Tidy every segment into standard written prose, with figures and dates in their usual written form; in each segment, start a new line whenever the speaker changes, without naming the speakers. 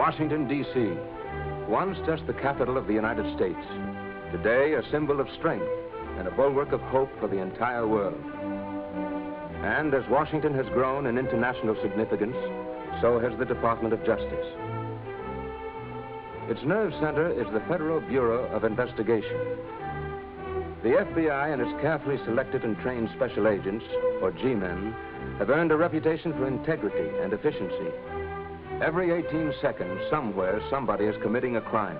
Washington, D.C., once just the capital of the United States, today a symbol of strength and a bulwark of hope for the entire world. And as Washington has grown in international significance, so has the Department of Justice. Its nerve center is the Federal Bureau of Investigation. The FBI and its carefully selected and trained special agents, or G-men, have earned a reputation for integrity and efficiency. Every 18 seconds, somewhere, somebody is committing a crime.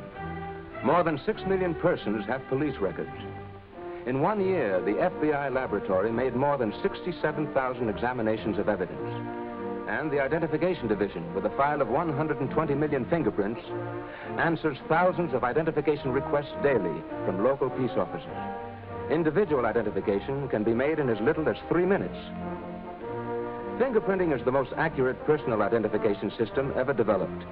More than 6 million persons have police records. In 1 year, the FBI laboratory made more than 67,000 examinations of evidence. And the Identification Division, with a file of 120 million fingerprints, answers thousands of identification requests daily from local peace officers. Individual identification can be made in as little as 3 minutes. Fingerprinting is the most accurate personal identification system ever developed.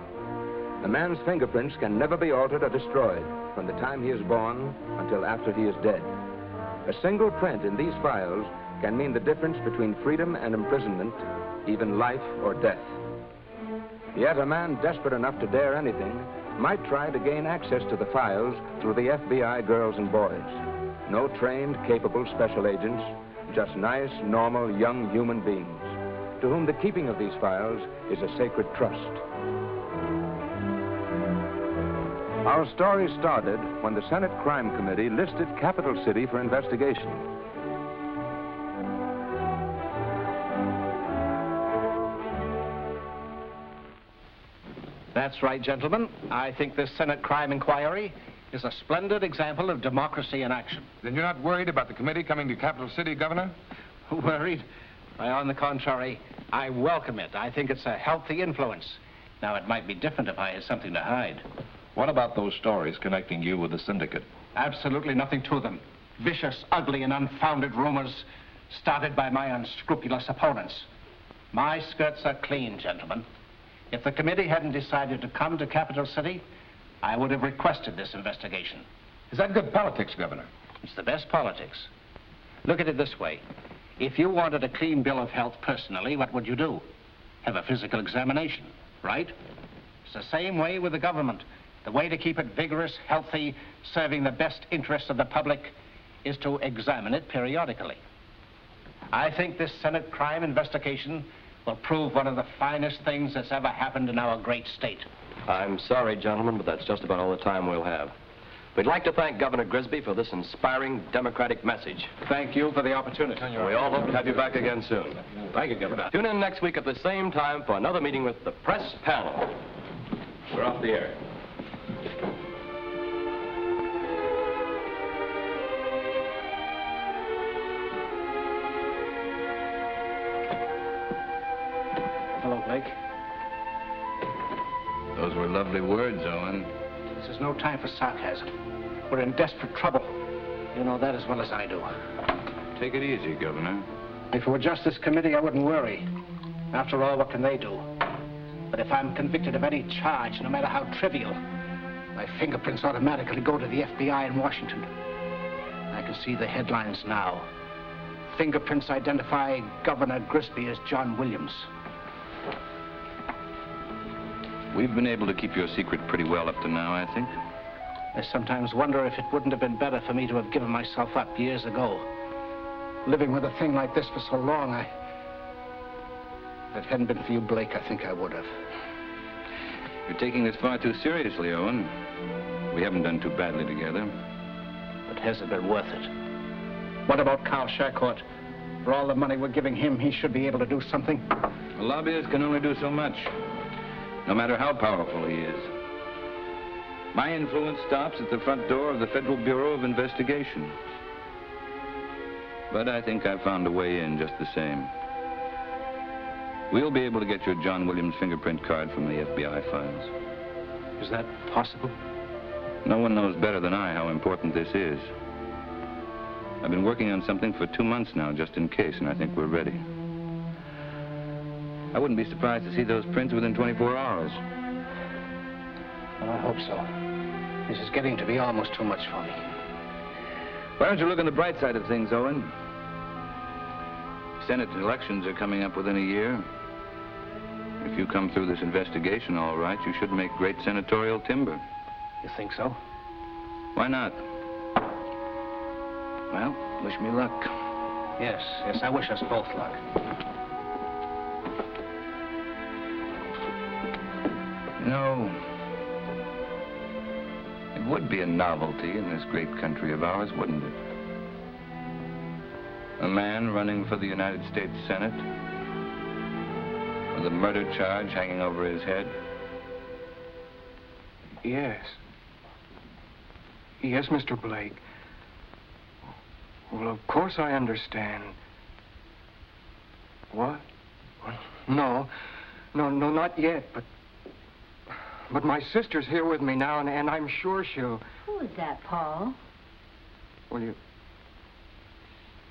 A man's fingerprints can never be altered or destroyed from the time he is born until after he is dead. A single print in these files can mean the difference between freedom and imprisonment, even life or death. Yet a man desperate enough to dare anything might try to gain access to the files through the FBI girls and boys. No trained, capable special agents, just nice, normal, young human beings, to whom the keeping of these files is a sacred trust. Our story started when the Senate Crime Committee listed Capital City for investigation.
That's right, gentlemen. I think this Senate crime inquiry is a splendid example of democracy in action.
Then you're not worried about the committee coming to Capital City, Governor?
Worried? Why, on the contrary, I welcome it. I think it's a healthy influence. Now, it might be different if I had something to hide.
What about those stories connecting you with the syndicate?
Absolutely nothing to them. Vicious, ugly, and unfounded rumors started by my unscrupulous opponents. My skirts are clean, gentlemen. If the committee hadn't decided to come to Capital City, I would have requested this investigation.
Is that good politics, Governor?
It's the best politics. Look at it this way. If you wanted a clean bill of health personally, what would you do? Have a physical examination, right? It's the same way with the government. The way to keep it vigorous, healthy, serving the best interests of the public is to examine it periodically. I think this Senate crime investigation will prove one of the finest things that's ever happened in our great state.
I'm sorry, gentlemen, but that's just about all the time we'll have. We'd like to thank Governor Grisby for this inspiring democratic message.
Thank you for the opportunity.
We all hope to have you back again soon.
Thank you, Governor.
Tune in next week at the same time for another meeting with the press panel. We're off the air.
Hello, Blake.
Those were lovely words, Owen.
This is no time for sarcasm. We're in desperate trouble. You know that as well as I do.
Take it easy, Governor.
If it were just this committee, I wouldn't worry. After all, what can they do? But if I'm convicted of any charge, no matter how trivial, my fingerprints automatically go to the FBI in Washington. I can see the headlines now. Fingerprints identify Governor Grisby as John Williams.
We've been able to keep your secret pretty well up to now, I think.
I sometimes wonder if it wouldn't have been better for me to have given myself up years ago. Living with a thing like this for so long, if it hadn't been for you, Blake, I think I would have.
You're taking this far too seriously, Owen. We haven't done too badly together.
But has it been worth it? What about Carl Charcourt? For all the money we're giving him, he should be able to do something.
A lobbyist can only do so much, no matter how powerful he is. My influence stops at the front door of the Federal Bureau of Investigation. But I think I've found a way in just the same. We'll be able to get your John Williams fingerprint card from the FBI files.
Is that possible?
No one knows better than I how important this is. I've been working on something for 2 months now, just in case, and I think we're ready. I wouldn't be surprised to see those prints within 24 hours.
Well, I hope so. This is getting to be almost too much for me.
Why don't you look on the bright side of things, Owen? Senate elections are coming up within a year. If you come through this investigation all right, you should make great senatorial timber.
You think so?
Why not? Well, wish me luck.
Yes, I wish us both luck.
You know, it would be a novelty in this great country of ours, wouldn't it? A man running for the United States Senate with a murder charge hanging over his head.
Yes. Yes, Mr. Blake. Well, of course I understand. What? No, not yet, but my sister's here with me now, and I'm sure she'll...
Who is that, Paul?
Well,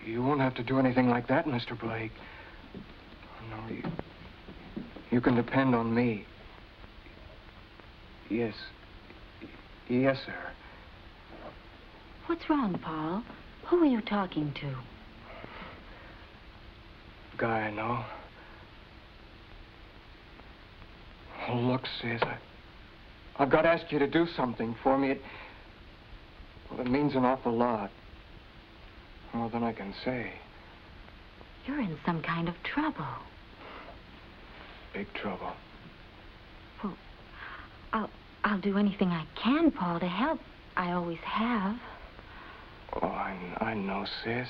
you won't have to do anything like that, Mr. Blake. No, you can depend on me. Yes. Yes, sir.
What's wrong, Paul? Who are you talking to?
Guy I know. Oh, look, sis, I've got to ask you to do something for me. It means an awful lot. More than I can say.
You're in some kind of trouble.
Big trouble.
Well, I'll do anything I can, Paul, to help. I always have.
Oh, I know, sis.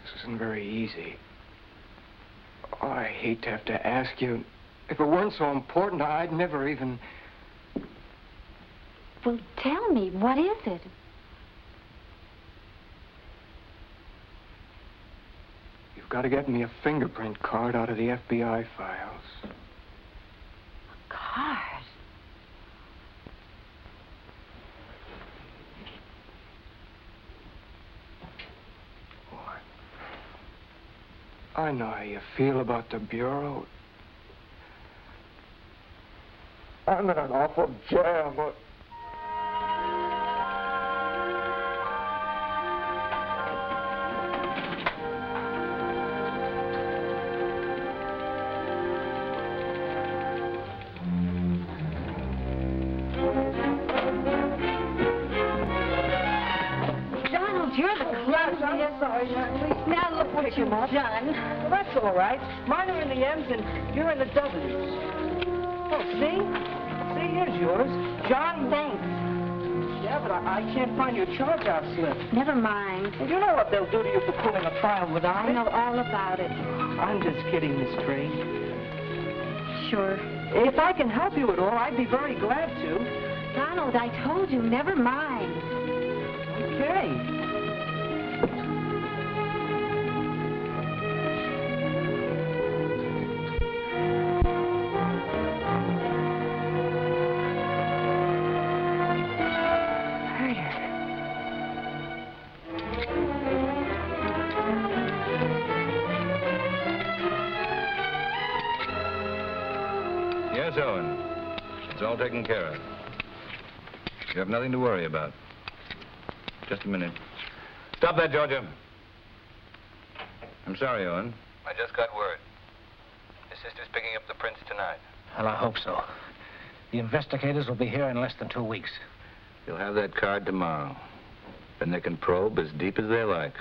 This isn't very easy. Oh, I hate to have to ask you. If it weren't so important, I'd never even...
Well, tell me, what is it?
You've got to get me a fingerprint card out of the FBI files.
A card?
I know how you feel about the Bureau. I'm in an awful jam.
Donald, you're the clown.
Yes, sorry.
Now look what you've done.
Well, that's all right. Mine are in the M's and you're in the W's. Oh, see? See, here's yours. John.
Thanks.
Yeah, but I can't find your charge-out slip.
Never mind.
Well, you know what they'll do to you for pulling a file without
I
it?
know all about it.
I'm just kidding, Miss Tree.
Sure.
If I can help you at all, I'd be very glad to.
Donald, I told you, never mind.
Okay.
Yes, Owen. It's all taken care of. You have nothing to worry about. Just a minute. Stop that, Georgia. I'm sorry, Owen. I just got word. His sister's picking up the prints tonight.
Well, I hope so. The investigators will be here in less than 2 weeks.
You'll have that card tomorrow. Then they can probe as deep as they like.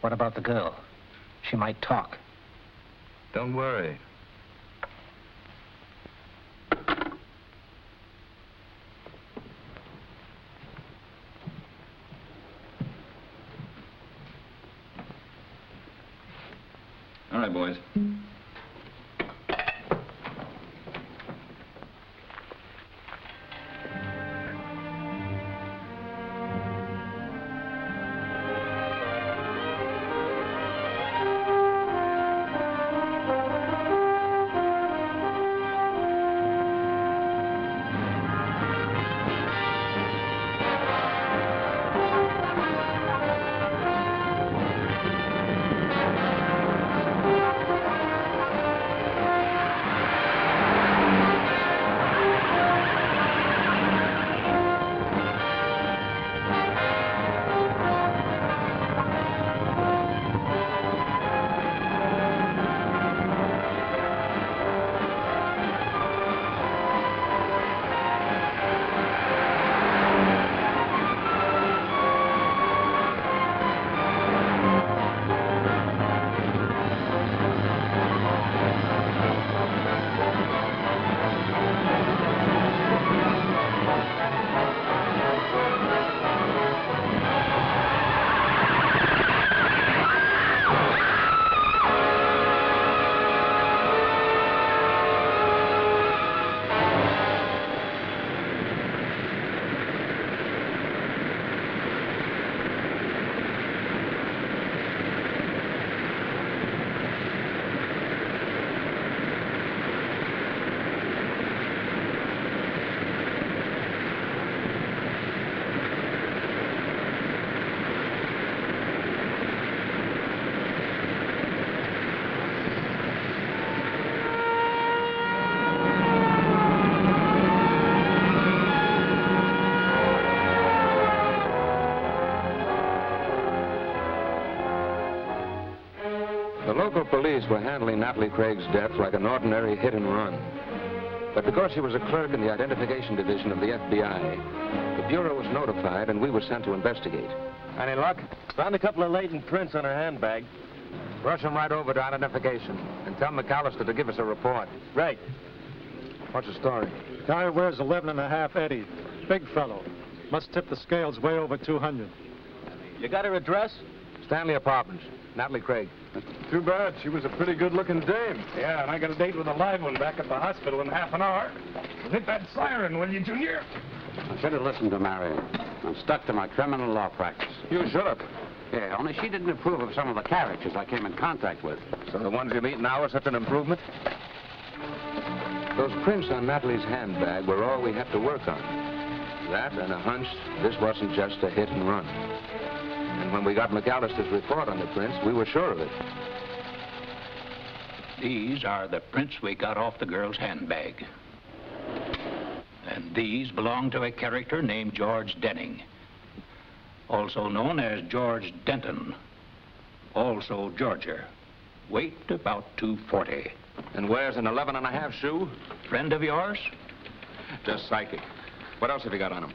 What about the girl? She might talk.
Don't worry. All right, boys.
local police were handling Natalie Craig's death like an ordinary hit and run. But because she was a clerk in the identification division of the FBI, the Bureau was notified and we were sent to investigate.
Any luck? Found a couple of latent prints on her handbag.
Rush them right over to identification and tell McAllister to give us a report.
Right.
What's the story?
Guy wears 11.5 Eddie. Big fellow. Must tip the scales way over 200.
You got her address?
Stanley Apartments. Natalie Craig.
Too bad. She was a pretty good-looking dame.
Yeah, and I got a date with a live one back at the hospital in half an hour. Hit that siren, will you, Junior?
I should have listened to Marion. I'm stuck to my criminal law practice.
You should have.
Yeah, only she didn't approve of some of the characters I came in contact with.
So the ones you meet now are such an improvement? Those prints on Natalie's handbag were all we had to work on. That and a hunch this wasn't just a hit and run. And when we got McAllister's report on the prints, we were sure of it.
These are the prints we got off the girl's handbag. And these belong to a character named George Denning, also known as George Denton, also Georgia. Weight about 240.
And wears an 11.5 shoe?
Friend of yours?
Just psychic. What else have you got on him?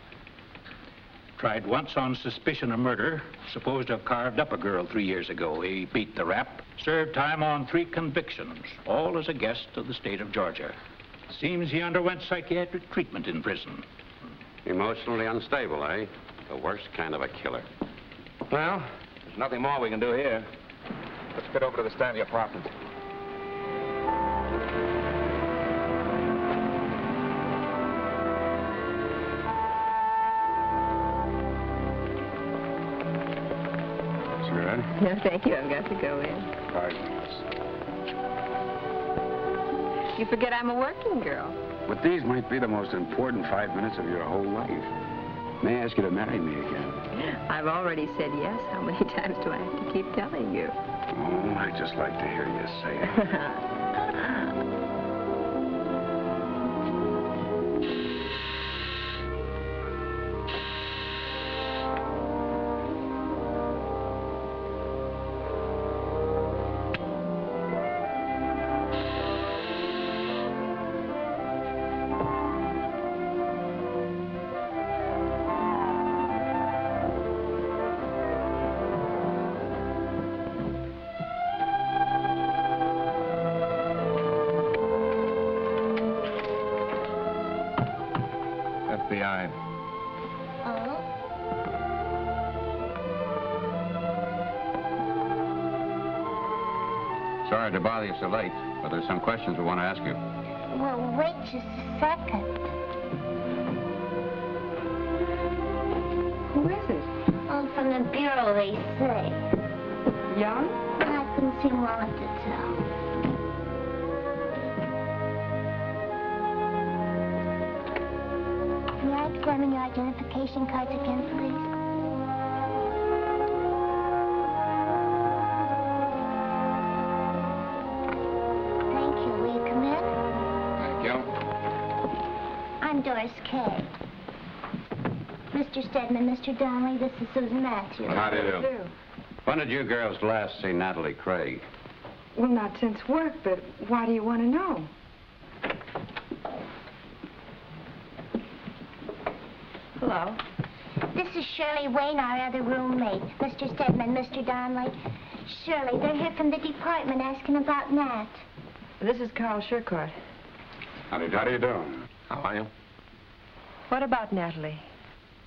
Tried once on suspicion of murder. Supposed to have carved up a girl 3 years ago. He beat the rap. Served time on 3 convictions, all as a guest of the state of Georgia. Seems he underwent psychiatric treatment in prison.
Emotionally unstable, eh? The worst kind of a killer.
Well, there's nothing more we can do here.
Let's get over to the Stanley apartment.
Cigarette?
No, thank you. I've got to go in.
5 minutes.
You forget I'm a working girl.
But these might be the most important 5 minutes of your whole life. May I ask you to marry me again?
I've already said yes. How many times do I have to keep telling you?
Oh, I'd just like to hear you say it.
FBI.
Oh?
Sorry to bother you so late, but there's some questions we want to ask you.
Well, wait just a second.
Who is it?
Oh, from the Bureau, they say.
Young?
I couldn't seem well to tell. May I examine your identification cards again, please? Thank you. Will you come in?
Thank you.
I'm Doris Kay. Mr. Stedman, Mr. Donnelly, this is Susan Matthews.
How do you do? When did you girls last see Natalie Craig?
Well, not since work, but why do you want to know? Hello.
This is Shirley Wayne, our other roommate. Mr. Stedman, Mr. Donnelly. Shirley, they're here from the department asking about Nat.
This is Carl Shurcourt.
How do you do?
How are you?
What about Natalie?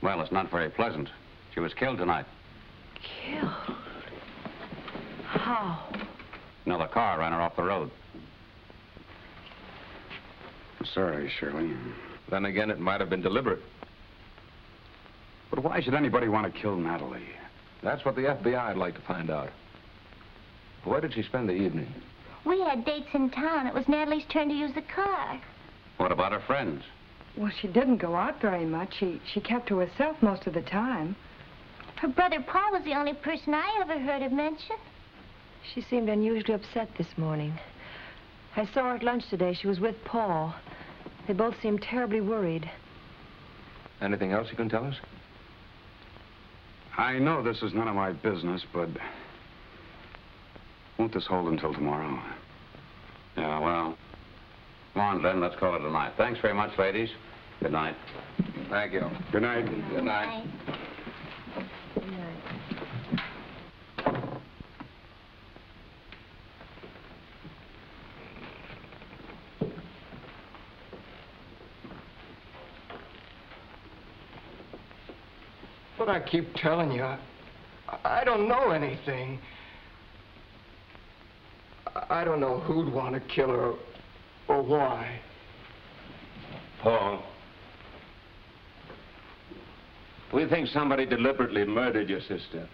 Well, it's not very pleasant. She was killed tonight.
Killed? How?
Another car ran her off the road. I'm sorry, Shirley.
Then again, it might have been deliberate.
But why should anybody want to kill Natalie?
That's what the FBI would like to find out. Where did she spend the evening?
We had dates in town. It was Natalie's turn to use the car.
What about her friends?
Well, she didn't go out very much. She kept to herself most of the time.
Her brother Paul was the only person I ever heard of mention.
She seemed unusually upset this morning. I saw her at lunch today. She was with Paul. They both seemed terribly worried.
Anything else you can tell us?
I know this is none of my business, but Won't this hold until tomorrow?
Yeah, well. Come on, then. Let's call it a night. Thanks very much, ladies. Good night.
Thank you. Good night.
Good night.
But I keep telling you, I don't know anything. I don't know who'd want to kill her or why.
Paul, we think somebody deliberately murdered your sister.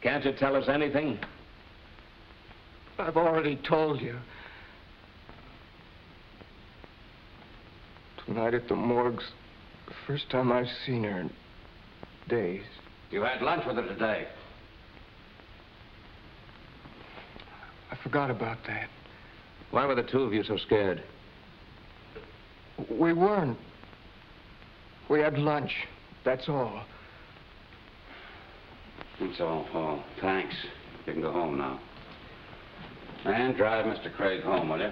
Can't you tell us anything?
I've already told you. Tonight at the morgue's the first time I've seen her in days.
You had lunch with her today.
I forgot about that.
Why were the two of you so scared?
We weren't. We had lunch, that's all.
That's all, Paul. Thanks. You can go home now. And drive Mr. Craig home, will you?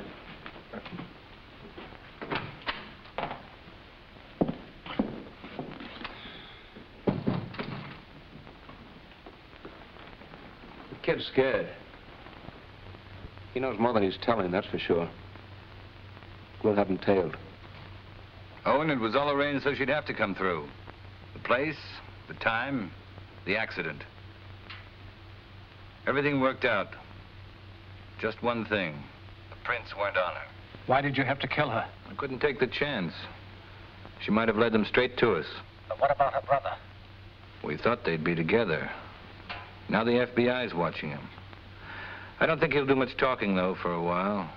The kid's scared. He knows more than he's telling, that's for sure. We'll have him tailed.
Owen, it was all arranged so she'd have to come through. The place, the time, the accident. Everything worked out. Just one thing. The prints weren't on her.
Why did you have to kill her?
I couldn't take the chance. She might have led them straight to us.
But what about her brother?
We thought they'd be together. Now the FBI's watching him. I don't think he'll do much talking, though, for a while.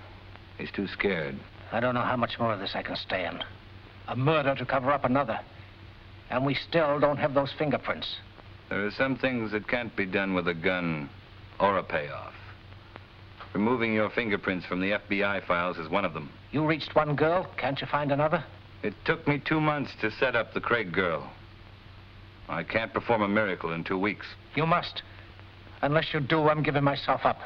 He's too scared.
I don't know how much more of this I can stand. A murder to cover up another. And we still don't have those fingerprints.
There are some things that can't be done with a gun or a payoff. Removing your fingerprints from the FBI files is one of them.
You reached one girl. Can't you find another?
It took me 2 months to set up the Craig girl. I can't perform a miracle in 2 weeks.
You must. Unless you do, I'm giving myself up.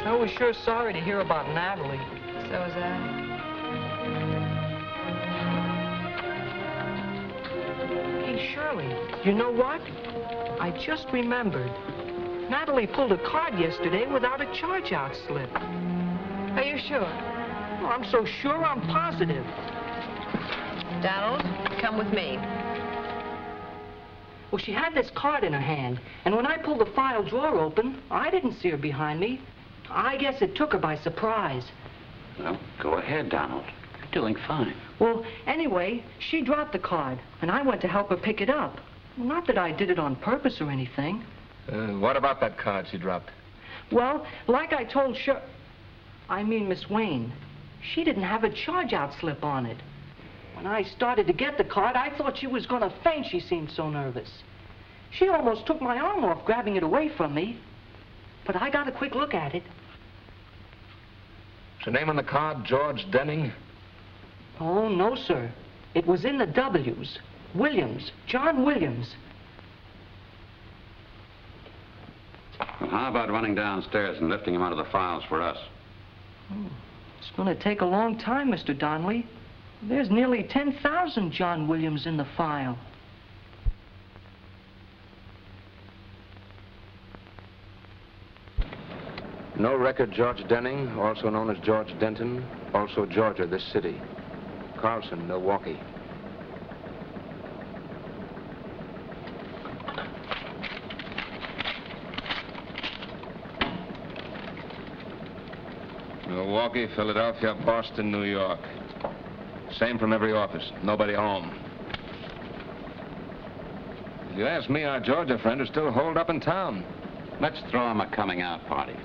I was sure sorry to hear about Natalie.
So was I.
Hey, Shirley, you know what? I just remembered. Natalie pulled a card yesterday without a charge-out slip.
Are you sure?
Oh, I'm so sure, I'm positive.
Donald, come with me.
Well, she had this card in her hand, and when I pulled the file drawer open, I didn't see her behind me. I guess it took her by surprise.
Well, go ahead, Donald. You're doing fine.
Well, anyway, she dropped the card, and I went to help her pick it up. Not that I did it on purpose or anything.
What about that card she dropped?
Well, like I told Miss Wayne, she didn't have a charge-out slip on it. When I started to get the card, I thought she was going to faint. She seemed so nervous. She almost took my arm off, grabbing it away from me. But I got a quick look at it.
Is her name on the card George Denning?
Oh, no, sir. It was in the W's. Williams. John Williams.
Well, how about running downstairs and lifting him out of the files for us?
Oh, it's going to take a long time, Mr. Donnelly. There's nearly 10,000 John Williams in the file.
No record George Denning, also known as George Denton, also Georgia, this city. Carlson, Milwaukee.
Milwaukee, Philadelphia, Boston, New York. Same from every office. Nobody home.
you ask me, our Georgia friend is still holed up in town.
Let's throw him a coming out party.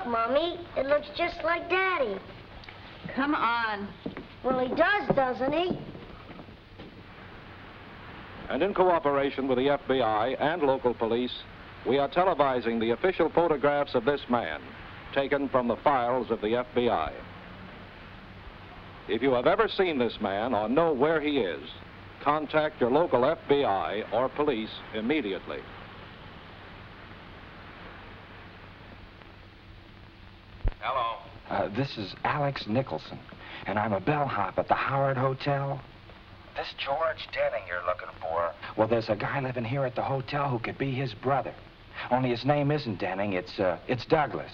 Mommy, it looks just like Daddy.
Come on.
Well, he does, doesn't he?
And in cooperation with the FBI and local police, we are televising the official photographs of this man, taken from the files of the FBI. If you have ever seen this man or know where he is, contact your local FBI or police immediately.
Hello. This is Alex Nicholson, and I'm a bellhop at the Howard Hotel. This George Denning you're looking for. Well, there's a guy living here at the hotel who could be his brother. Only his name isn't Denning, it's Douglas.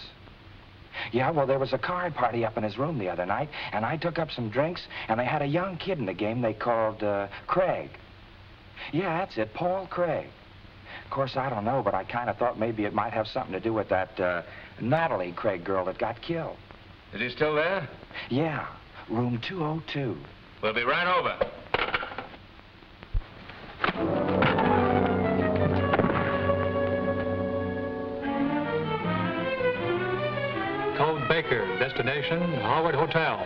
Yeah, well, there was a card party up in his room the other night, and I took up some drinks, and they had a young kid in the game they called, Craig. Yeah, that's it, Paul Craig. Of course, I don't know, but I kind of thought maybe it might have something to do with that, Natalie Craig girl that got killed.
Is he still there?
Yeah, room 202.
We'll be right over.
Code Baker, destination Howard Hotel.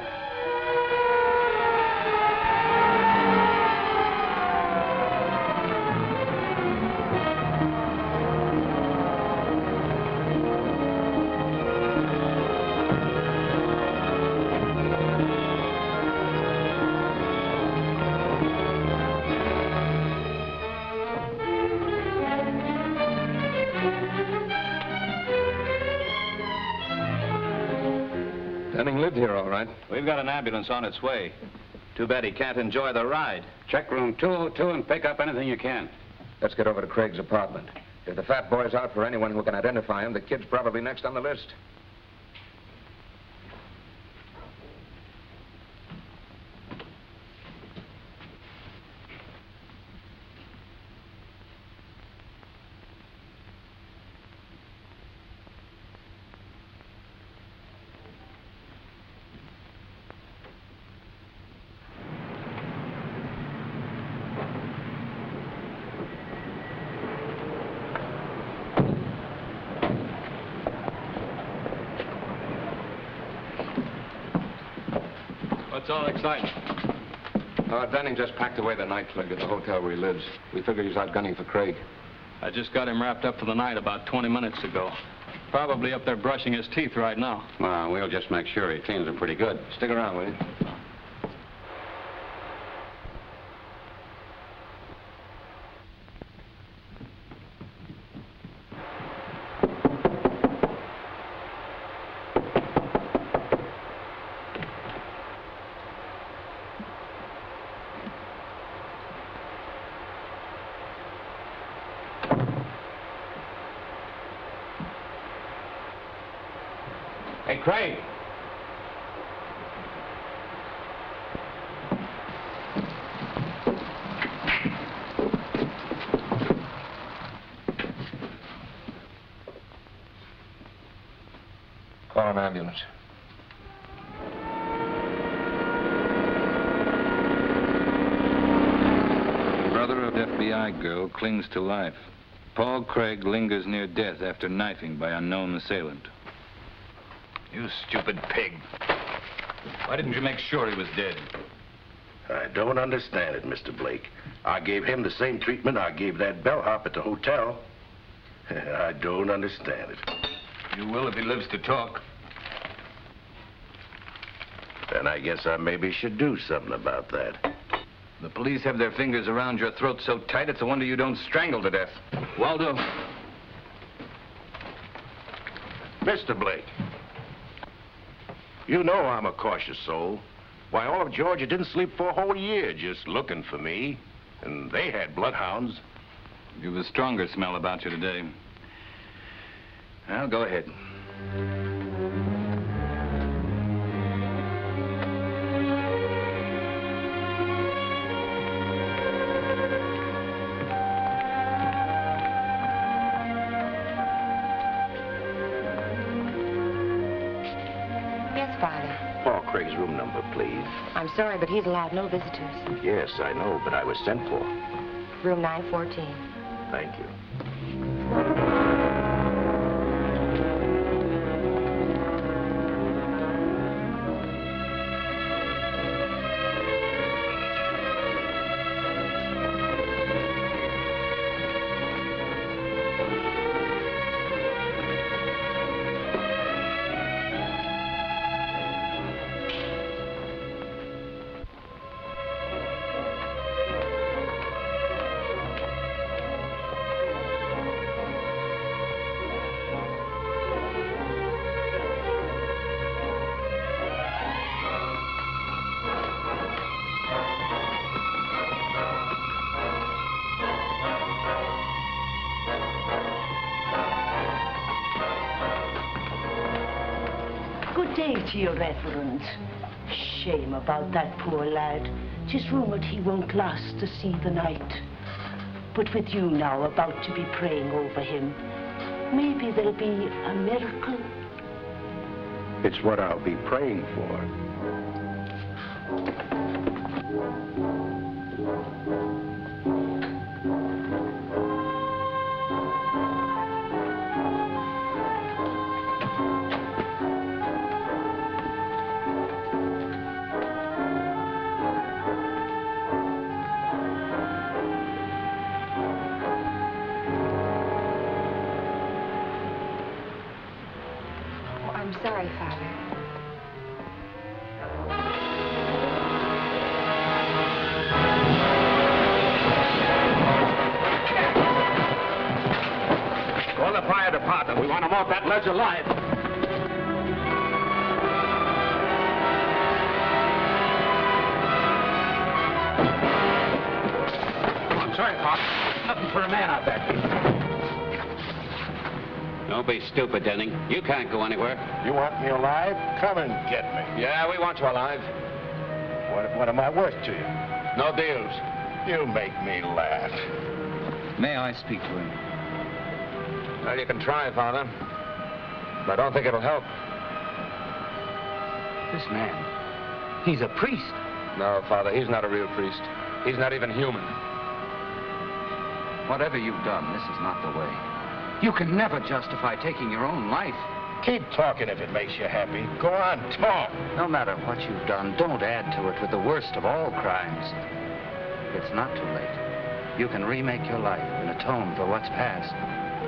Denning lived here, all right.
We've got an ambulance on its way. Too bad he can't enjoy the ride.
Check room 202 and pick up anything you can.
Let's get over to Craig's apartment. If the fat boy's out for anyone who can identify him, the kid's probably next on the list.
What's all exciting?
Denning just packed away the night plug at the hotel where he lives. We figured he's out gunning for Craig.
I just got him wrapped up for the night about 20 minutes ago. Probably up there brushing his teeth right now.
Well, we'll just make sure he cleans them pretty good.
Stick around, will you?
Hey, Craig.
Call an ambulance.
Brother of FBI girl clings to life. Paul Craig lingers near death after knifing by unknown assailant.
You stupid pig. Why didn't you make sure he was dead?
I don't understand it, Mr. Blake. I gave him the same treatment I gave that bellhop at the hotel. I don't understand it.
You will if he lives to talk.
Then I guess I maybe should do something about that.
The police have their fingers around your throat so tight, it's a wonder you don't strangle to death.
Waldo.
Mr. Blake, you know I'm a cautious soul. Why, all of Georgia didn't sleep for a whole year just looking for me. And they had bloodhounds.
You've a stronger smell about you today. Well, go ahead.
Yes, Father.
Paul Craig's room number, please.
I'm sorry, but he's allowed no visitors.
Yes, I know, but I was sent for.
Room 914.
Thank you.
Good day to you, Reverend. Shame about that poor lad. 'Tis rumored he won't last to see the night. But with you now about to be praying over him, maybe there'll be a miracle.
It's what I'll be praying for.
I'm sorry, Father.
Call the fire department. We want him off that ledge alive. Oh, I'm sorry, Pop. Nothing for a man out there.
Don't be stupid, Denning. You can't go anywhere.
You want me alive? Come and get me.
Yeah, we want you alive.
What am I worth to you?
No deals.
You make me laugh.
May I speak to him?
Well, you can try, Father. But I don't think it'll help.
This man, he's a priest.
No, Father, he's not a real priest. He's not even human.
Whatever you've done, this is not the way. You can never justify taking your own life.
Keep talking if it makes you happy. Go on, talk.
No matter what you've done, don't add to it with the worst of all crimes. It's not too late. You can remake your life and atone for what's past.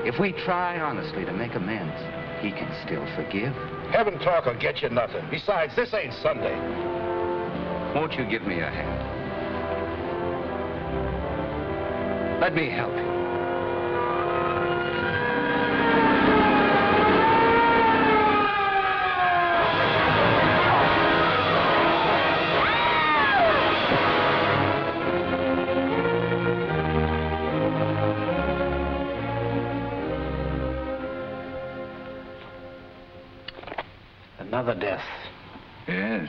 If we try honestly to make amends, he can still forgive.
Heaven talk will get you nothing. Besides, this ain't Sunday.
Won't you give me a hand? Let me help you.
Another death.
Yes.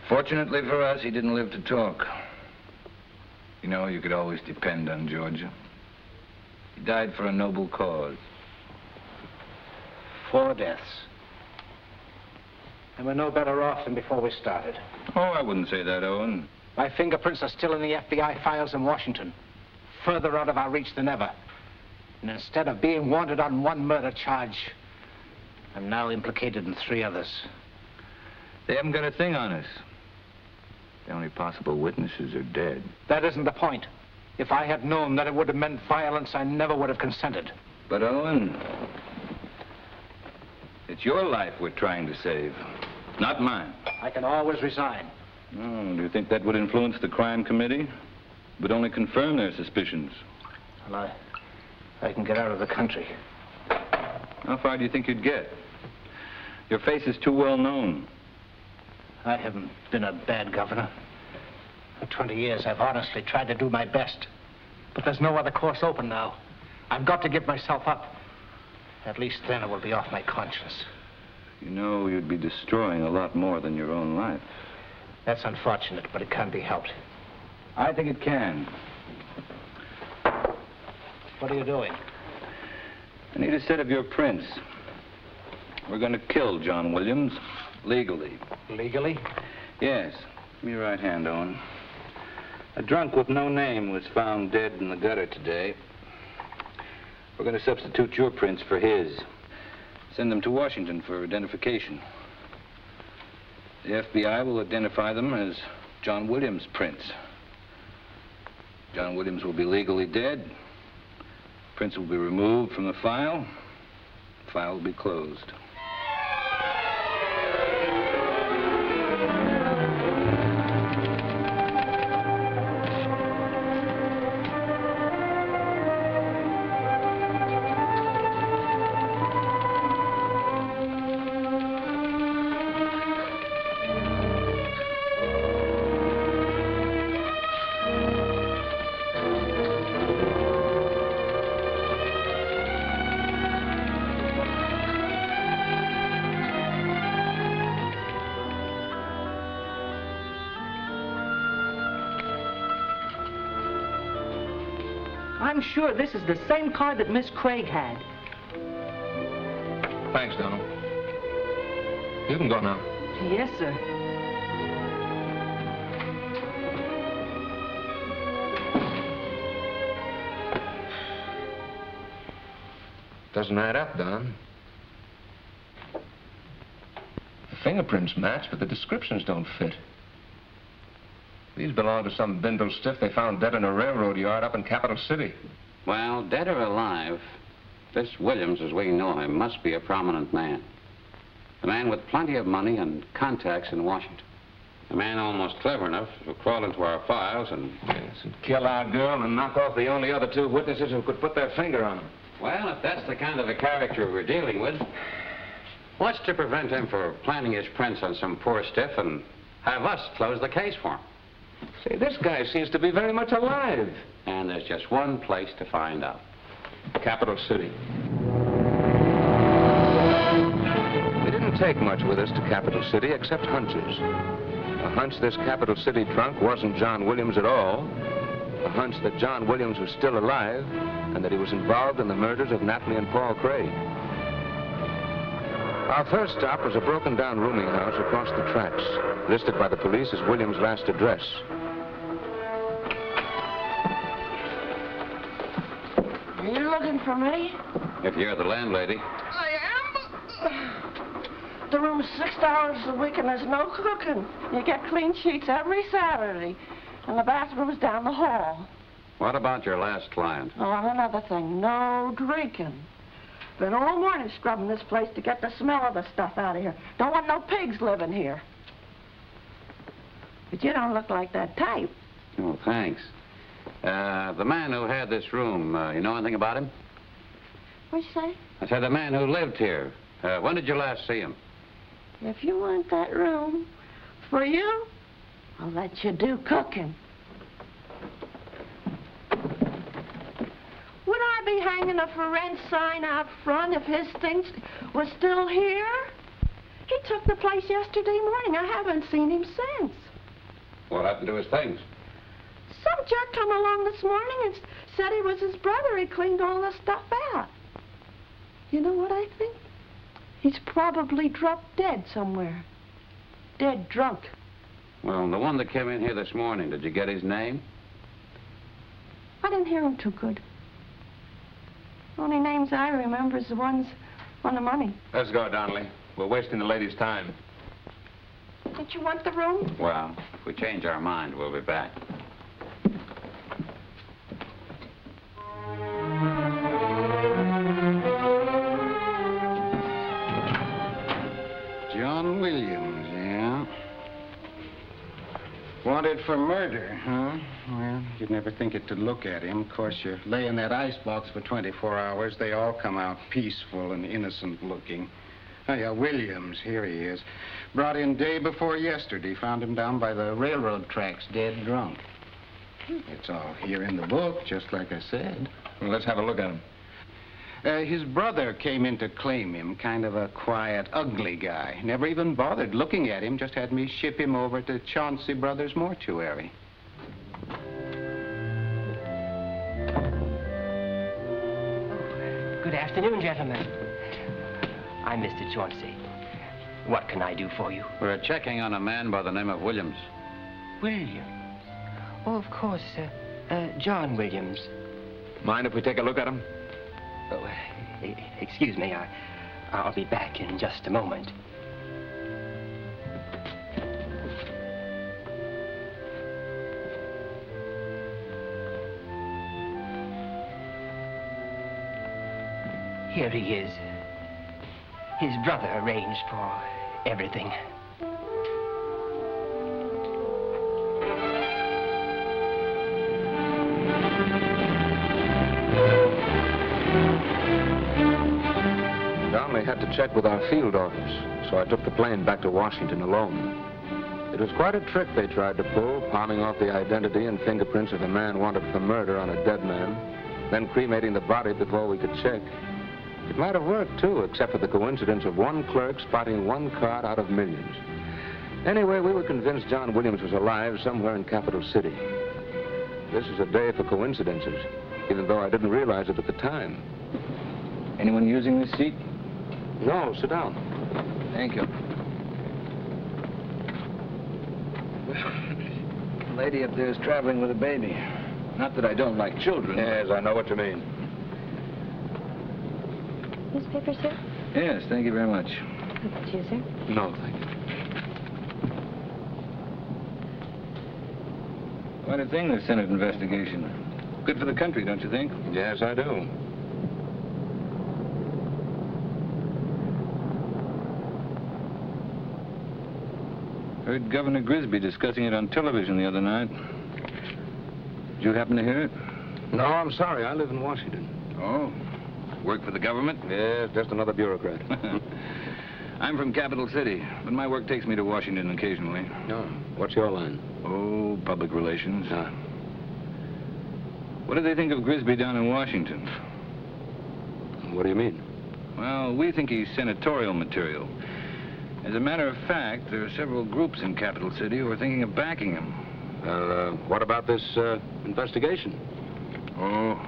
Fortunately for us, he didn't live to talk. You know, you could always depend on Georgia. He died for a noble cause.
4 deaths. And we're no better off than before we started.
Oh, I wouldn't say that, Owen.
My fingerprints are still in the FBI files in Washington. Further out of our reach than ever. And instead of being wanted on 1 murder charge, I'm now implicated in 3 others.
They haven't got a thing on us. The only possible witnesses are dead.
That isn't the point. If I had known that it would have meant violence, I never would have consented.
But, Owen, it's your life we're trying to save, not mine.
I can always resign.
Oh, do you think that would influence the crime committee? It would only confirm their suspicions.
Well, I can get out of the country.
How far do you think you'd get? Your face is too well known.
I haven't been a bad governor. For 20 years, I've honestly tried to do my best. But there's no other course open now. I've got to give myself up. At least then it will be off my conscience.
You know, you'd be destroying a lot more than your own life.
That's unfortunate, but it can't be helped.
I think it can.
What are you doing?
I need a set of your prints. We're going to kill John Williams legally.
Legally?
Yes. Give me your right hand, Owen. A drunk with no name was found dead in the gutter today. We're going to substitute your prints for his. Send them to Washington for identification. The FBI will identify them as John Williams' prints. John Williams will be legally dead. Prints will be removed from the file. The file will be closed.
I'm sure this is the same car that Miss Craig had.
Thanks, Donald. You can go now.
Yes, sir.
Doesn't add up, Don. The fingerprints match, but the descriptions don't fit. These belong to some bindle stiff they found dead in a railroad yard up in Capital City.
Well, dead or alive, this Williams, as we know him, must be a prominent man. A man with plenty of money and contacts in Washington. A man almost clever enough to crawl into our files and
kill our girl and knock off the only other two witnesses who could put their finger on him.
Well, if that's the kind of a character we're dealing with, what's to prevent him from planting his prints on some poor stiff and have us close the case for him?
Say, this guy seems to be very much alive.
And there's just one place to find out.
Capital City. We didn't take much with us to Capital City except hunches. A hunch this Capital City drunk wasn't John Williams at all. A hunch that John Williams was still alive and that he was involved in the murders of Natalie and Paul Craig. Our first stop was a broken-down rooming house across the tracks, listed by the police as Williams' last address.
Are you looking for me?
If you're the landlady.
I am. The room's $6 a week and there's no cooking. You get clean sheets every Saturday. And the bathroom's down the hall.
What about your last client?
Oh, and another thing, no drinking. Been all morning scrubbing this place to get the smell of the stuff out of here. Don't want no pigs living here. But you don't look like that type.
Oh, thanks. The man who had this room, you know anything about him?
What'd you say?
I said the man who lived here. When did you last see him?
If you want that room for you, I'll let you do cooking. Would I be hanging a for rent sign out front if his things were still here? He took the place yesterday morning. I haven't seen him since.
What happened to his things?
Some jerk come along this morning and said he was his brother. He cleaned all the stuff out. You know what I think? He's probably dropped dead somewhere. Dead drunk.
Well, the one that came in here this morning, did you get his name?
I didn't hear him too good. Only names I remember is the ones on the money.
Let's go, Donnelly. We're wasting the lady's time.
Did you want the room?
Well, if we change our mind, we'll be back. John Williams, yeah?
Wanted for murder, huh? Well, you'd never think it to look at him. Of course, you lay in that icebox for 24 hours, they all come out peaceful and innocent looking. Oh, yeah, Williams, here he is. Brought in day before yesterday. Found him down by the railroad tracks, dead drunk. It's all here in the book, just like I said.
Well, let's have a look at him.
His brother came in to claim him, kind of a quiet, ugly guy. Never even bothered looking at him, just had me ship him over to Chauncey Brothers Mortuary.
Good afternoon, gentlemen. I'm Mr. Chauncey. What can I do for you?
We're checking on a man by the name of Williams.
Williams? Oh, of course, John Williams.
Mind if we take a look at him?
Oh, excuse me, I'll be back in just a moment. Here he is. His brother arranged for everything.
Donnelly had to check with our field office, so I took the plane back to Washington alone. It was quite a trick they tried to pull, palming off the identity and fingerprints of a man wanted for murder on a dead man, then cremating the body before we could check. It might have worked, too, except for the coincidence of one clerk spotting one card out of millions. Anyway, we were convinced John Williams was alive somewhere in Capital City. This is a day for coincidences, even though I didn't realize it at the time.
Anyone using this seat?
No, sit down.
Thank you. The lady up there is traveling with a baby. Not that I don't like children.
Yes, I know what you mean.
Newspaper, sir?
Yes, thank you very much.
That's you, sir.
No, thank you.
Quite a thing, the Senate investigation. Good for the country, don't you think?
Yes, I do.
Heard Governor Grisby discussing it on television the other night. Did you happen to hear it?
No, I'm sorry. I live in Washington.
Oh? Work for the government?
Yes, just another bureaucrat.
I'm from Capital City, but my work takes me to Washington occasionally.
Oh, what's your line?
Oh, public relations.
Ah.
What do they think of Grisby down in Washington?
What do you mean?
Well, we think he's senatorial material. As a matter of fact, there are several groups in Capital City who are thinking of backing him.
What about this investigation?
Oh,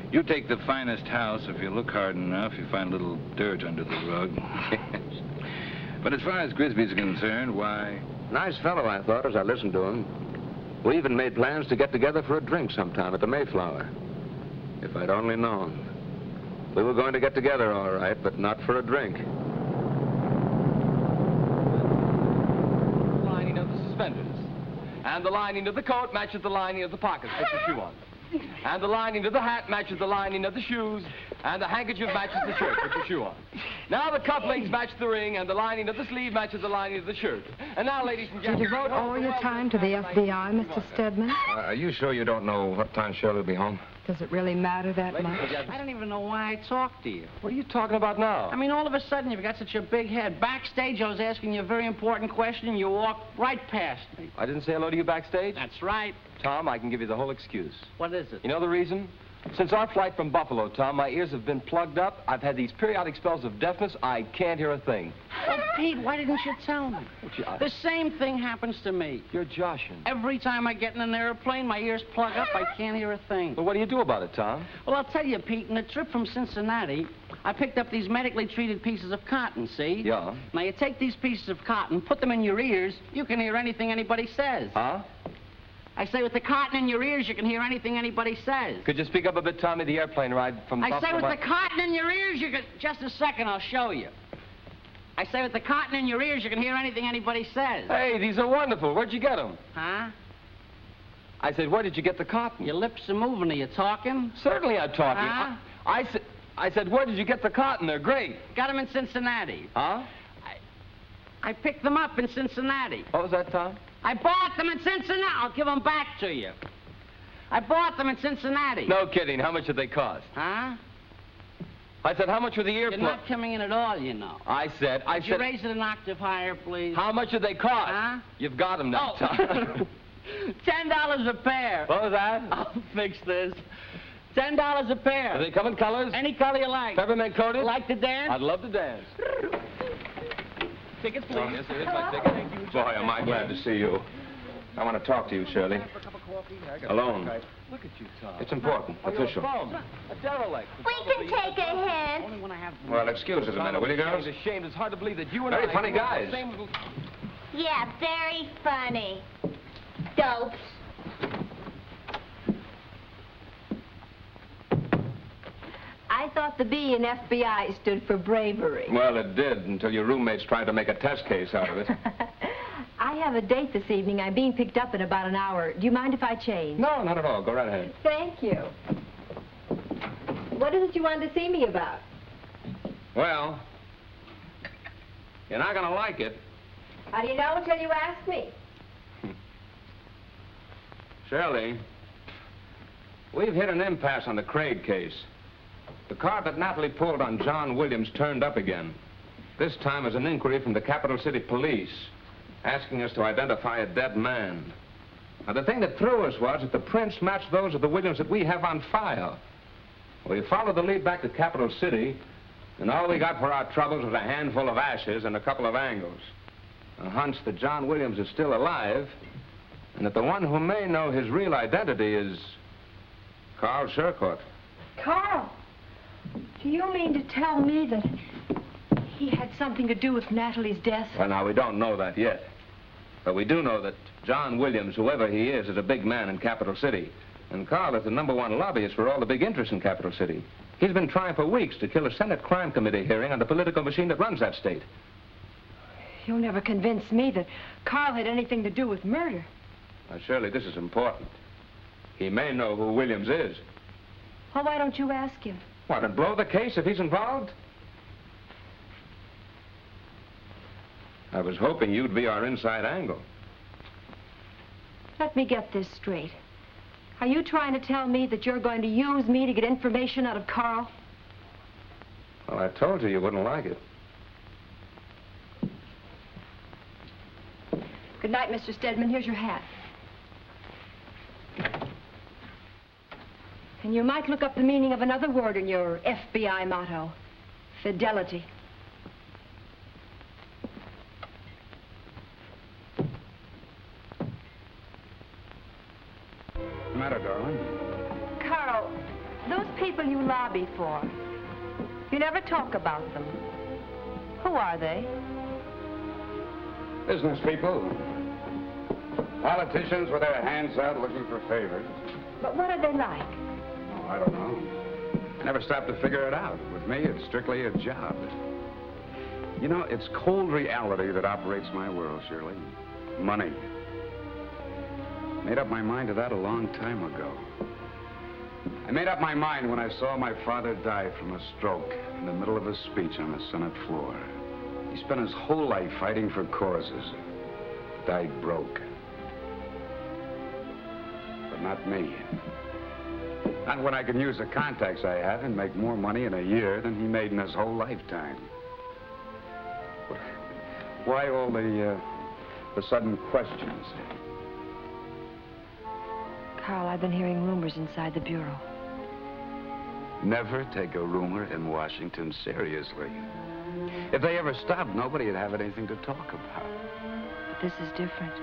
you take the finest house. If you look hard enough, you find a little dirt under the rug. But as far as Grisby's concerned, why...
Nice fellow, I thought, as I listened to him. We even made plans to get together for a drink sometime at the Mayflower. If I'd only known. We were going to get together, all right, but not for a drink.
Lining of the suspenders. And the lining of the coat matches the lining of the pockets. Put your shoe on. And the lining of the hat matches the lining of the shoes. And the handkerchief matches the shirt. Put your shoe on. Now the cufflinks match the ring, and the lining of the sleeve matches the lining of the shirt. And now, ladies and
Did you
gentlemen...
devote all your time to the FBI, Mr. Stedman?
Are you sure you don't know what time Shirley will be home?
Does it really matter that much?
I don't even know why I talked to you.
What are you talking about now?
I mean, all of a sudden, you've got such a big head. Backstage, I was asking you a very important question, and you walked right past me.
I didn't say hello to you backstage?
That's right.
Tom, I can give you the whole excuse.
What is it?
You know the reason? Since our flight from Buffalo, Tom, my ears have been plugged up. I've had these periodic spells of deafness. I can't hear a thing.
Oh, Pete, why didn't you tell me? The same thing happens to me.
You're joshing.
Every time I get in an airplane, my ears plug up. I can't hear a thing.
Well, what do you do about it, Tom?
Well, I'll tell you, Pete, in the trip from Cincinnati, I picked up these medically treated pieces of cotton, see?
Yeah.
Now, you take these pieces of cotton, put them in your ears, you can hear anything anybody says.
Huh?
I say with the cotton in your ears, you can hear anything anybody says.
Could you speak up a bit, Tommy? The airplane ride from Buffalo...
I say with the cotton in your ears, you can... Just a second, I'll show you. I say with the cotton in your ears, you can hear anything anybody says.
Hey, these are wonderful. Where'd you get them?
Huh?
I said, where did you get the cotton?
Your lips are moving. Are you talking?
Certainly I'm talking.
Huh?
I said, where did you get the cotton? They're great.
Got them in Cincinnati.
Huh?
I picked them up in Cincinnati.
What was that, Tom?
I bought them in Cincinnati. I'll give them back to you. I bought them in Cincinnati.
No kidding. How much did they cost?
Huh?
I said, how much were the earplugs?
You're not coming in at all, you know.
I said...
Could you raise it an octave higher, please?
How much did they cost?
Huh?
You've got them now,
Oh.
Tom.
$10 a pair.
What was that?
I'll fix this. $10 a pair.
Do they come in colors?
Any color you like.
Peppermint coated?
Like to dance?
I'd love to dance.
Tickets, please.
Yes, there is my ticket. Boy, am I glad to see you. I want to talk to you, Shirley. Alone. Look at you, Tom.
It's important, official.
A derelict.
We can take a hint.
Well, excuse us a minute, will you, girls?
It's a shame. It's hard to believe that you and
Very
I...
funny
grew up
guys.
the same little...
Yeah, very funny. Dopes.
I thought the B in FBI stood for bravery.
Well, it did, until your roommates tried to make a test case out of it.
I have a date this evening. I'm being picked up in about an hour. Do you mind if I change?
No, not at all. Go right ahead.
Thank you. What is it you wanted to see me about?
Well, you're not going to like it.
How do you know until you ask me?
Shirley, we've hit an impasse on the Craig case. The car that Natalie pulled on John Williams turned up again. This time as an inquiry from the Capital City Police, asking us to identify a dead man. Now, the thing that threw us was that the prints matched those of the Williams that we have on file. We followed the lead back to Capital City, and all we got for our troubles was a handful of ashes and a couple of angles. A hunch that John Williams is still alive, and that the one who may know his real identity is Carl Shercourt.
Carl, do you mean to tell me that he had something to do with Natalie's death?
Well, now, we don't know that yet. But we do know that John Williams, whoever he is a big man in Capital City. And Carl is the #1 lobbyist for all the big interests in Capital City. He's been trying for weeks to kill a Senate Crime Committee hearing on the political machine that runs that state.
You'll never convince me that Carl had anything to do with murder.
Now, Shirley, this is important. He may know who Williams is.
Well, why don't you ask him?
What, and blow the case if he's involved? I was hoping you'd be our inside angle.
Let me get this straight. Are you trying to tell me that you're going to use me to get information out of Carl?
Well, I told you you wouldn't like it.
Good night, Mr. Stedman. Here's your hat. And you might look up the meaning of another word in your FBI motto. Fidelity.
What's the matter, darling?
Carl, those people you lobby for, you never talk about them. Who are they?
Business people. Politicians with their hands out looking for favors.
But what are they like?
Oh, I don't know. I never stopped to figure it out. With me, it's strictly a job. You know, it's cold reality that operates my world, Shirley. Money. Made up my mind to that a long time ago. I made up my mind when I saw my father die from a stroke in the middle of a speech on the Senate floor. He spent his whole life fighting for causes. Died broke. But not me. Not when I can use the contacts I have and make more money in a year than he made in his whole lifetime. Why all the sudden questions?
Carl, I've been hearing rumors inside the Bureau.
Never take a rumor in Washington seriously. If they ever stopped, nobody'd have anything to talk about.
But this is different.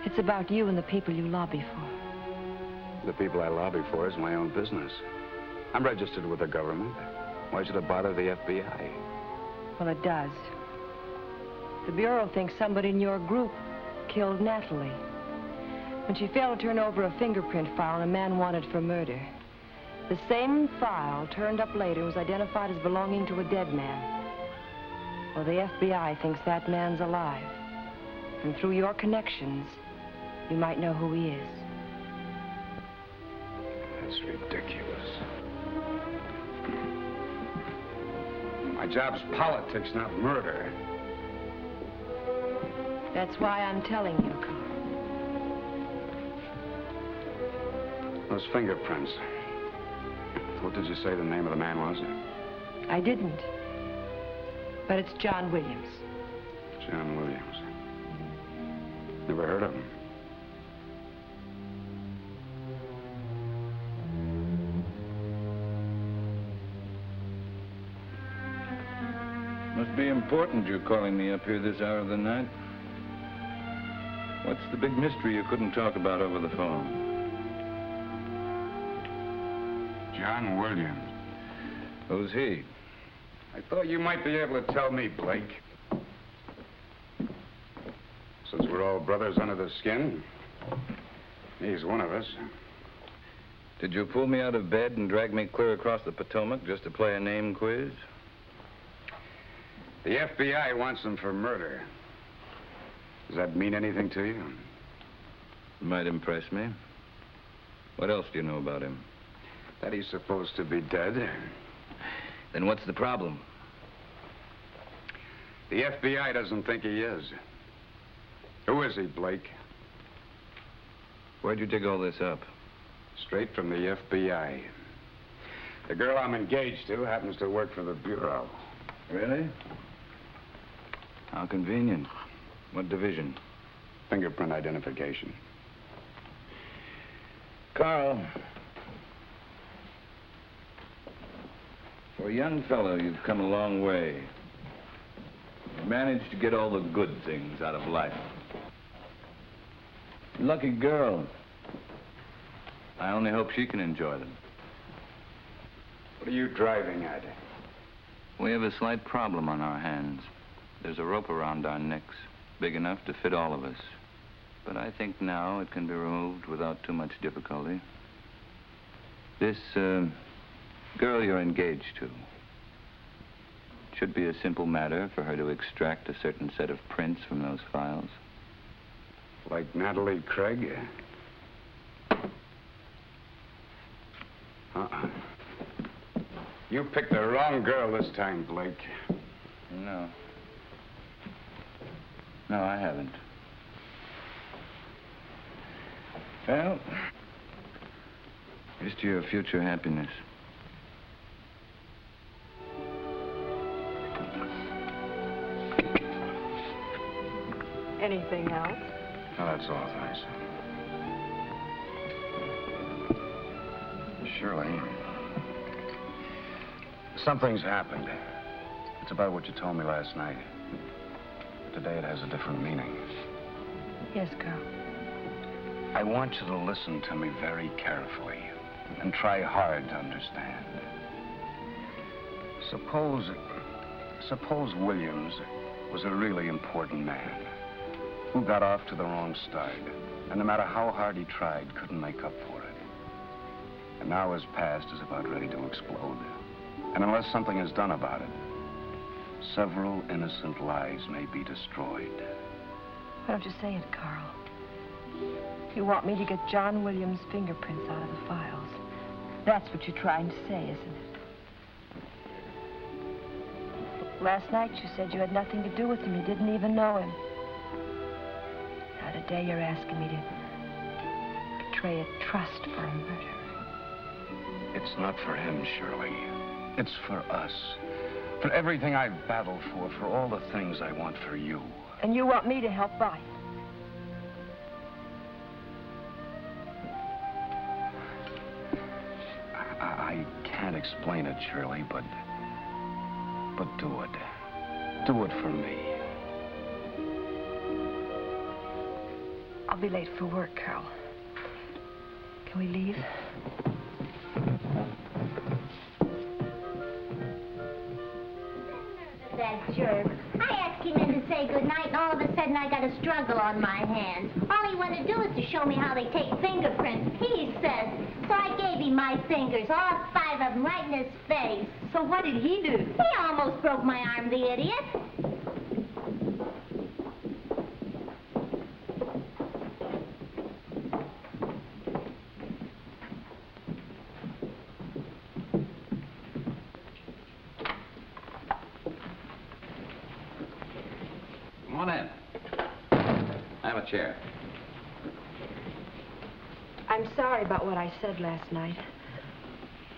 It's about you and the people you lobby for.
The people I lobby for is my own business. I'm registered with the government. Why should it bother the FBI?
Well, it does. The Bureau thinks somebody in your group killed Natalie. When she failed to turn over a fingerprint file on a man wanted for murder. The same file turned up later was identified as belonging to a dead man. Well, the FBI thinks that man's alive. And through your connections, you might know who he is.
That's ridiculous. My job's politics, not murder.
That's why I'm telling you, Carl.
Those fingerprints. What did you say the name of the man was?
I didn't. But it's John Williams.
John Williams. Never heard of him.
Must be important you're calling me up here this hour of the night. What's the big mystery you couldn't talk about over the phone?
John Williams.
Who's he?
I thought you might be able to tell me, Blake. Since we're all brothers under the skin, he's one of us.
Did you pull me out of bed and drag me clear across the Potomac just to play a name quiz?
The FBI wants him for murder. Does that mean anything to you?
Might impress me. What else do you know about him?
That he's supposed to be dead.
Then what's the problem?
The FBI doesn't think he is. Who is he, Blake?
Where'd you dig all this up?
Straight from the FBI. The girl I'm engaged to happens to work for the Bureau.
Really? How convenient. What division?
Fingerprint identification.
Carl, for a young fellow, you've come a long way. You've managed to get all the good things out of life. Lucky girl. I only hope she can enjoy them.
What are you driving at?
We have a slight problem on our hands. There's a rope around our necks, big enough to fit all of us. But I think now it can be removed without too much difficulty. This, girl you're engaged to. It should be a simple matter for her to extract a certain set of prints from those files.
Like Natalie Craig? Uh-uh. You picked the wrong girl this time, Blake.
No. No, I haven't. Well, here's to your future happiness.
Anything else?
No, that's all, thanks. Shirley, something's happened. It's about what you told me last night. Today it has a different meaning.
Yes, Carl.
I want you to listen to me very carefully and try hard to understand. Suppose Williams was a really important man who got off to the wrong start, and no matter how hard he tried, couldn't make up for it. And now his past is about ready to explode. And unless something is done about it, several innocent lives may be destroyed.
Why don't you say it, Carl? You want me to get John Williams' fingerprints out of the files. That's what you're trying to say, isn't it? Last night you said you had nothing to do with him. You didn't even know him. Now today you're asking me to betray a trust for a murder.
It's not for him, Shirley. It's for us. For everything I've battled for all the things I want for you.
And you want me to help fight?
I can't explain it, Shirley, but do it. Do it for me.
I'll be late for work, Carol. Can we leave?
That jerk. I asked him in to say goodnight, and all of a sudden I got a struggle on my hands. All he wanted to do was to show me how they take fingerprints, he says. So I gave him my fingers, all 5 of them, right in his face.
So what did he do?
He almost broke my arm, the idiot.
Come on in.
a chair.
I'm sorry about what I said last night.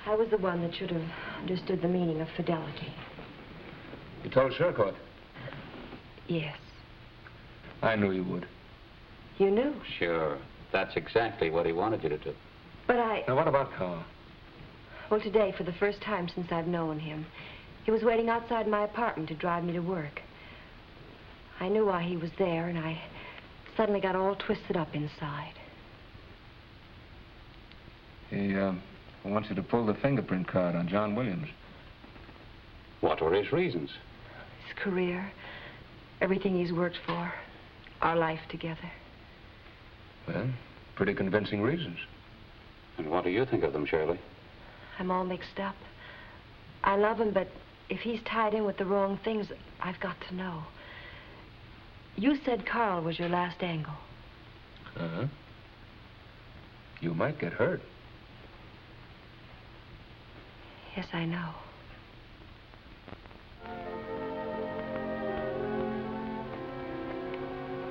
I was the one that should have understood the meaning of fidelity.
You told Shercourt?
Yes.
I knew you would.
You knew?
Sure. That's exactly what he wanted you to do.
But I...
Now, what about Carl?
Well, today, for the first time since I've known him, he was waiting outside my apartment to drive me to work. I knew why he was there, and I suddenly got all twisted up inside.
He wants you to pull the fingerprint card on John Williams.
What were his reasons?
His career, everything he's worked for, our life together.
Well, pretty convincing reasons.
And what do you think of them, Shirley?
I'm all mixed up. I love him, but if he's tied in with the wrong things, I've got to know. You said Carl was your last angle.
Uh-huh. You might get hurt.
Yes, I know.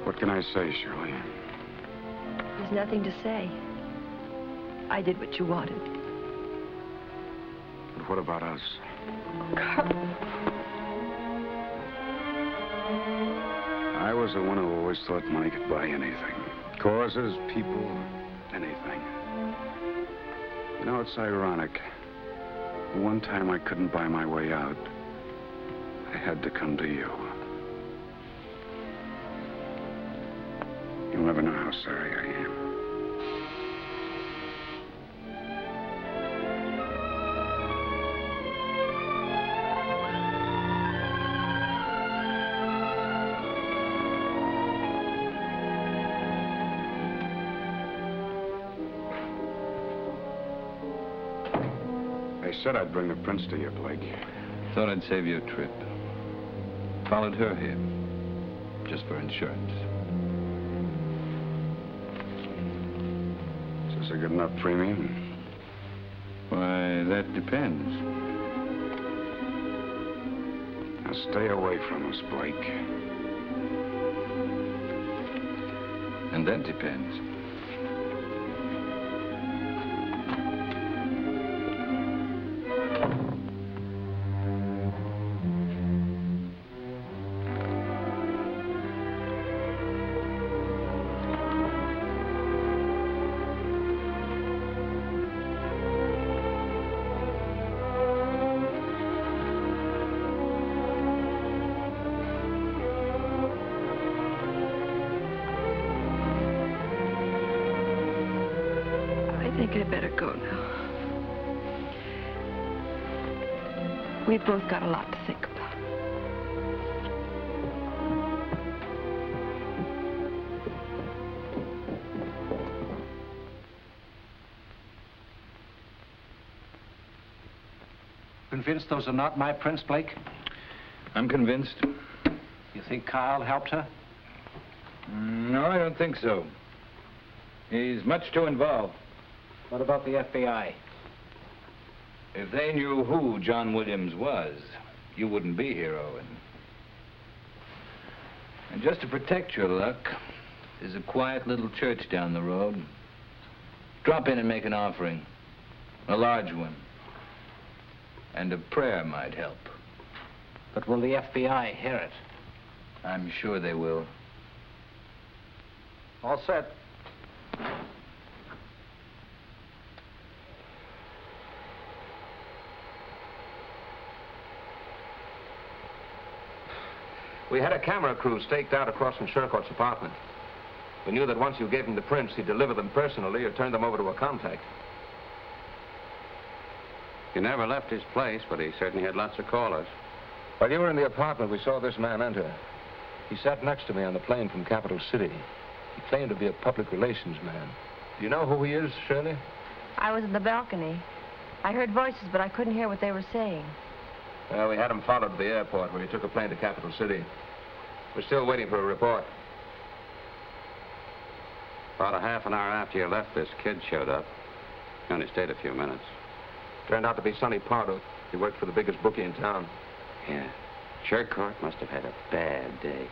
What can I say, Shirley?
There's nothing to say. I did what you wanted.
But what about us? I was the one who always thought money could buy anything. Causes, people, anything. You know, it's ironic. The one time I couldn't buy my way out, I had to come to you. You'll never know how sorry I am. I said I'd bring the prince to you, Blake.
Thought I'd save you a trip. Followed her here, just for insurance.
Is this a good enough premium?
Why, that depends.
Now stay away from us, Blake.
And that depends.
I think I better go now. We've both got a lot to think about.
Convinced those are not my prints, Blake?
I'm convinced.
You think Carl helped her?
No, I don't think so. He's much too involved.
What about the FBI?
If they knew who John Williams was, you wouldn't be here, Owen. And just to protect your luck, there's a quiet little church down the road. Drop in and make an offering. A large one. And a prayer might help.
But will the FBI hear it?
I'm sure they will.
All set.
We had a camera crew staked out across from Shercourt's apartment. We knew that once you gave him the prints, he'd deliver them personally or turn them over to a contact.
He never left his place, but he certainly had lots of callers.
While you were in the apartment, we saw this man enter. He sat next to me on the plane from Capital City. He claimed to be a public relations man. Do you know who he is, Shirley?
I was in the balcony. I heard voices, but I couldn't hear what they were saying.
Well, we had him followed to the airport where he took a plane to Capital City. We're still waiting for a report.
About a half an hour after you left, this kid showed up. He only stayed a few minutes.
Turned out to be Sonny Pardo. He worked for the biggest bookie in town.
Yeah. Shercourt must have had a bad day.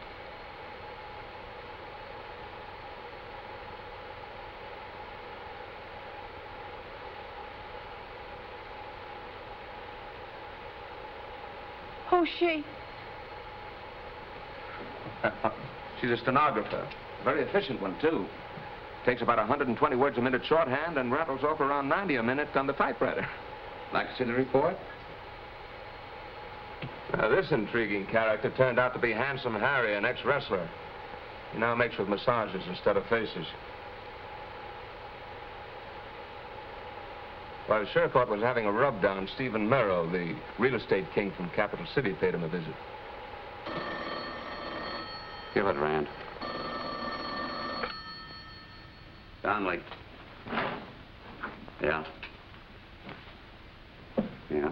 Who's she?
She's a stenographer. Very efficient one, too. Takes about 120 words a minute shorthand and rattles off around 90 a minute on the typewriter. Like to see the report? Now, this intriguing character turned out to be Handsome Harry, an ex-wrestler. He now makes with massages instead of faces. While Shercourt was having a rub-down, Stephen Merrow, the real estate king from Capital City, paid him a visit.
Give it, Rand. Donnelly. Yeah. Yeah.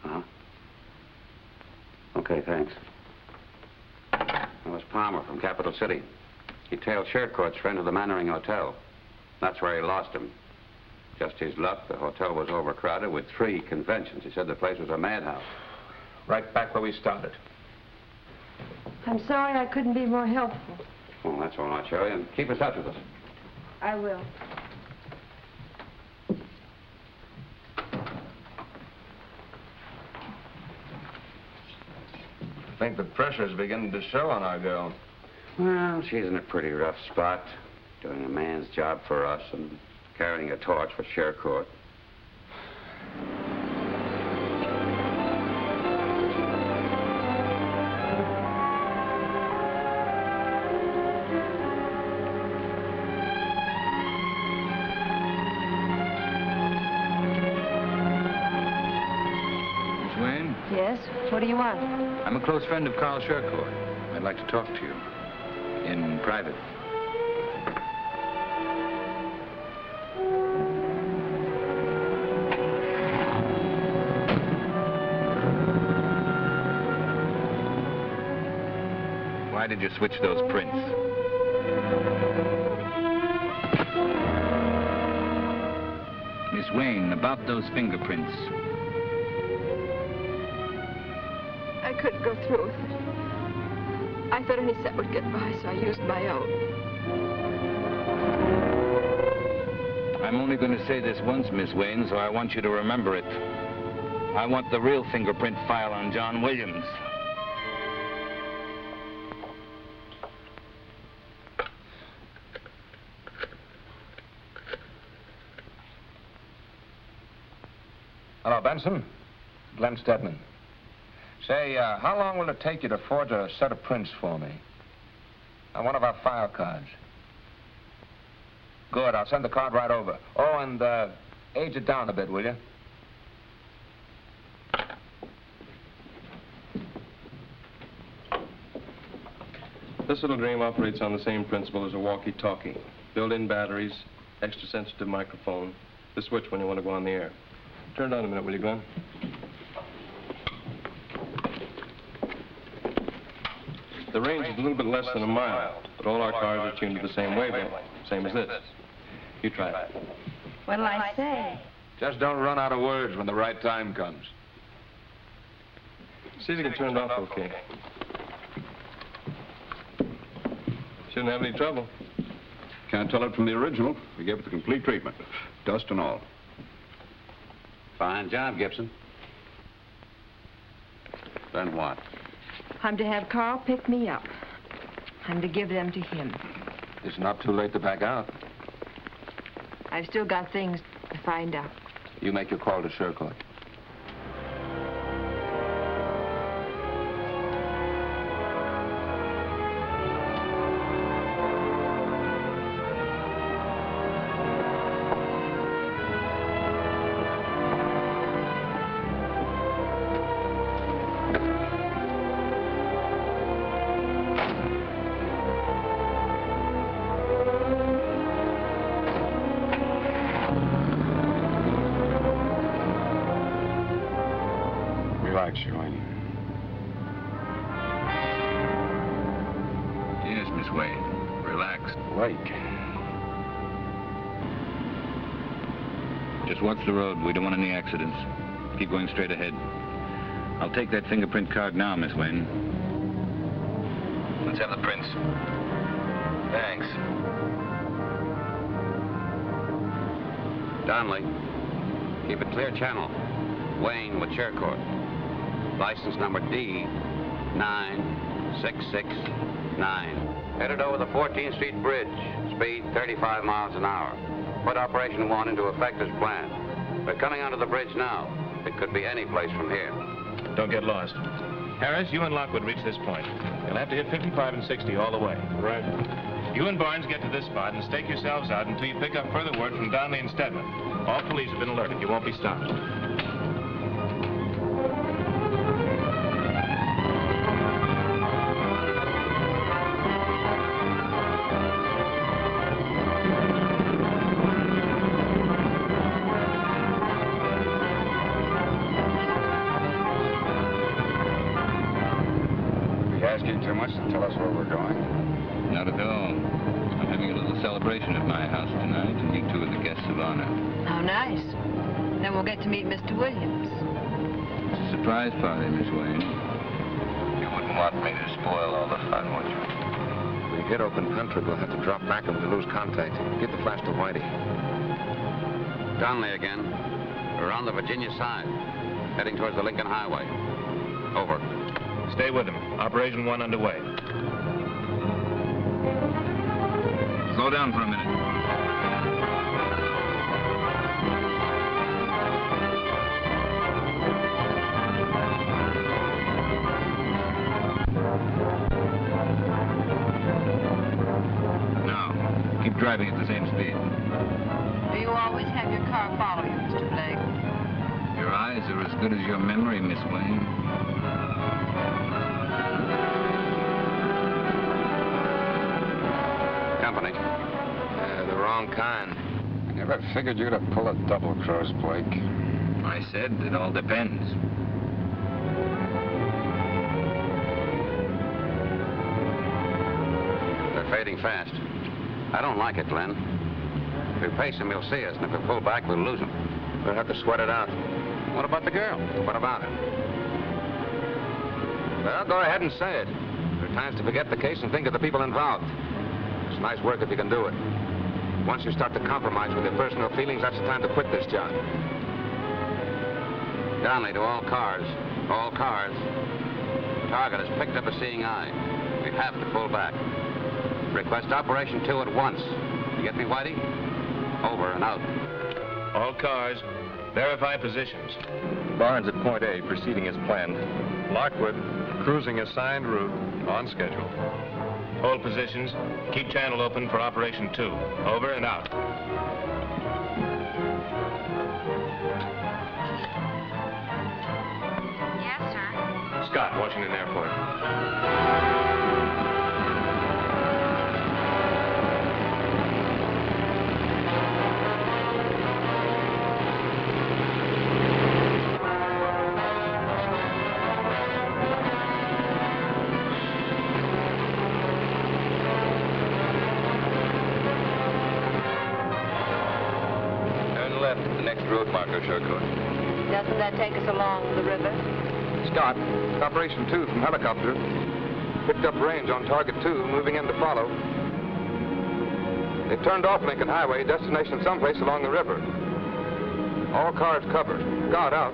Uh-huh. Okay, thanks. That was Palmer from Capital City. He tailed Shercourt's friend to the Mannering Hotel. That's where he lost him. Just his luck, the hotel was overcrowded with 3 conventions. He said the place was a madhouse.
Right back where we started.
I'm sorry I couldn't be more helpful.
Well, that's all right, Sherry, and keep in touch with us.
I will.
I think the pressure's beginning to show on our girl.
Well, she's in a pretty rough spot, doing a man's job for us and carrying a torch for Shercourt.
Miss Wayne?
Yes? What do you want?
I'm a close friend of Carl Shercourt. I'd like to talk to you. In private. Why did you switch those prints? Miss Wayne, about those fingerprints.
I couldn't go through with it. I thought any set would get by, so I used my own.
I'm only going to say this once, Miss Wayne, so I want you to remember it. I want the real fingerprint file on John Williams.
Hello, Benson. Glenn Stedman. Say, how long will it take you to forge a set of prints for me? On one of our file cards. Good, I'll send the card right over. Oh, and age it down a bit, will you?
This little dream operates on the same principle as a walkie-talkie. Built-in batteries, extra sensitive microphone, the switch when you want to go on the air. Turn it on a minute, will you, Glenn? The range is a little bit less than a mile, but all our cars are tuned to the same wavelength, same as this. You try it.
What'll I say?
Just don't run out of words when the right time comes.
See if you can turn it off okay. Shouldn't have any trouble.
Can't tell it from the original. We gave it the complete treatment. Dust and all.
Fine job, Gibson. Then what?
I'm to have Carl pick me up. I'm to give them to him.
It's not too late to back out.
I've still got things to find out.
You make your call to Shercourt.
Relax, Shirley.
Yes, Miss Wayne. Relax.
Blake.
Just watch the road. We don't want any accidents. Keep going straight ahead. I'll take that fingerprint card now, Miss Wayne. Let's have the prints. Thanks.
Donnelly, keep a clear channel. Wayne with Shercourt.
license number D9669. Headed over the 14th Street Bridge, speed 35 miles an hour. Put Operation 1 into effect as planned. We're coming onto the bridge now. It could be any place from here.
Don't get lost. Harris, you and Lockwood reach this point. You'll have to hit 55 and 60 all the way.
Right.
You and Barnes get to this spot and stake yourselves out until you pick up further word from Donnelly and Stedman. All police have been alerted. You won't be stopped.
Too much to tell us where we're going?
Not at all. I'm having a little celebration at my house tonight, and you two are the guests of honor.
How nice. Then we'll get to meet Mr. Williams.
It's a surprise party, Miss Wayne. You wouldn't want me to spoil all the fun, would you?
When we hit open country, we'll have to drop back and we'll lose contact. Get the flash to Whitey.
Donnelly again. We're on the Virginia side, heading towards the Lincoln Highway. Over.
Stay with him. Operation 1 underway.
Slow down for a minute. Now, keep driving at the same speed.
Do you always have your car follow you, Mr. Blake?
Your eyes are as good as your memory, Miss Wayne.
Company.
The wrong kind.
I never figured you'd have pulled a double cross, Blake.
I said it all depends.
They're fading fast. I don't like it, Glenn. If we pace them, he'll see us, and if we pull back, we'll lose him.
We'll have to sweat it out.
What about the girl?
What about it? Well, go ahead and say it. There are times to forget the case and think of the people involved. It's nice work if you can do it. Once you start to compromise with your personal feelings, that's the time to quit this job.
Donnelly, to all cars. All cars. Target has picked up a seeing eye. We have to pull back. Request Operation 2 at once. You get me, Whitey? Over and out.
All cars, verify positions.
Barnes at point A, proceeding as planned. Lockwood, cruising assigned route, on schedule.
Hold positions. Keep channel open for Operation 2. Over and out.
Yes, sir.
Scott, Washington Airport.
Doesn't that take us along the river?
Scott, Operation 2 from helicopter. Picked up range on target 2, moving in to follow. They've turned off Lincoln Highway, destination someplace along the river. All cars covered. Guard out.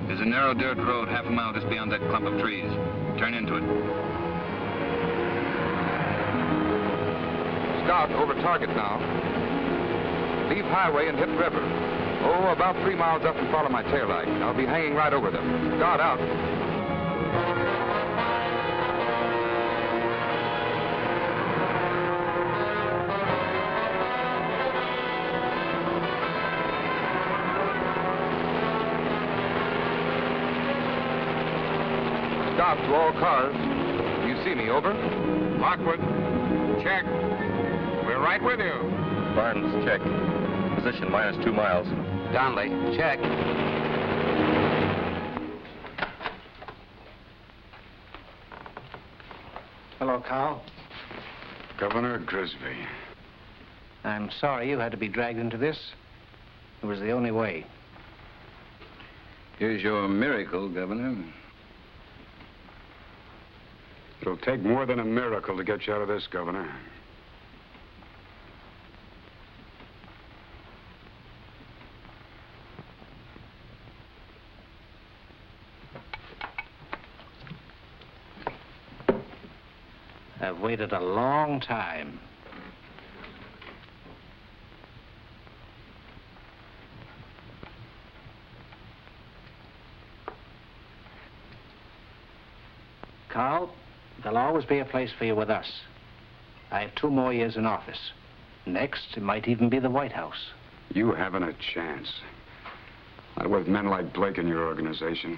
There's a narrow dirt road half a mile just beyond that clump of trees. Turn into it.
Scott, over target now. Leave highway and hit river. Oh, about 3 miles up and follow my taillight. I'll be hanging right over them. Guard out. Stop to all cars. You see me, over?
Lockwood, check. We're right with you.
Barnes, check. Position minus 2 miles.
Donnelly, check.
Hello, Carl.
Governor Grisby.
I'm sorry you had to be dragged into this. It was the only way.
Here's your miracle, Governor.
It'll take more than a miracle to get you out of this, Governor.
I've waited a long time. Carl, there'll always be a place for you with us. I have 2 more years in office. Next, it might even be the White House.
You haven't a chance. Not with men like Blake in your organization.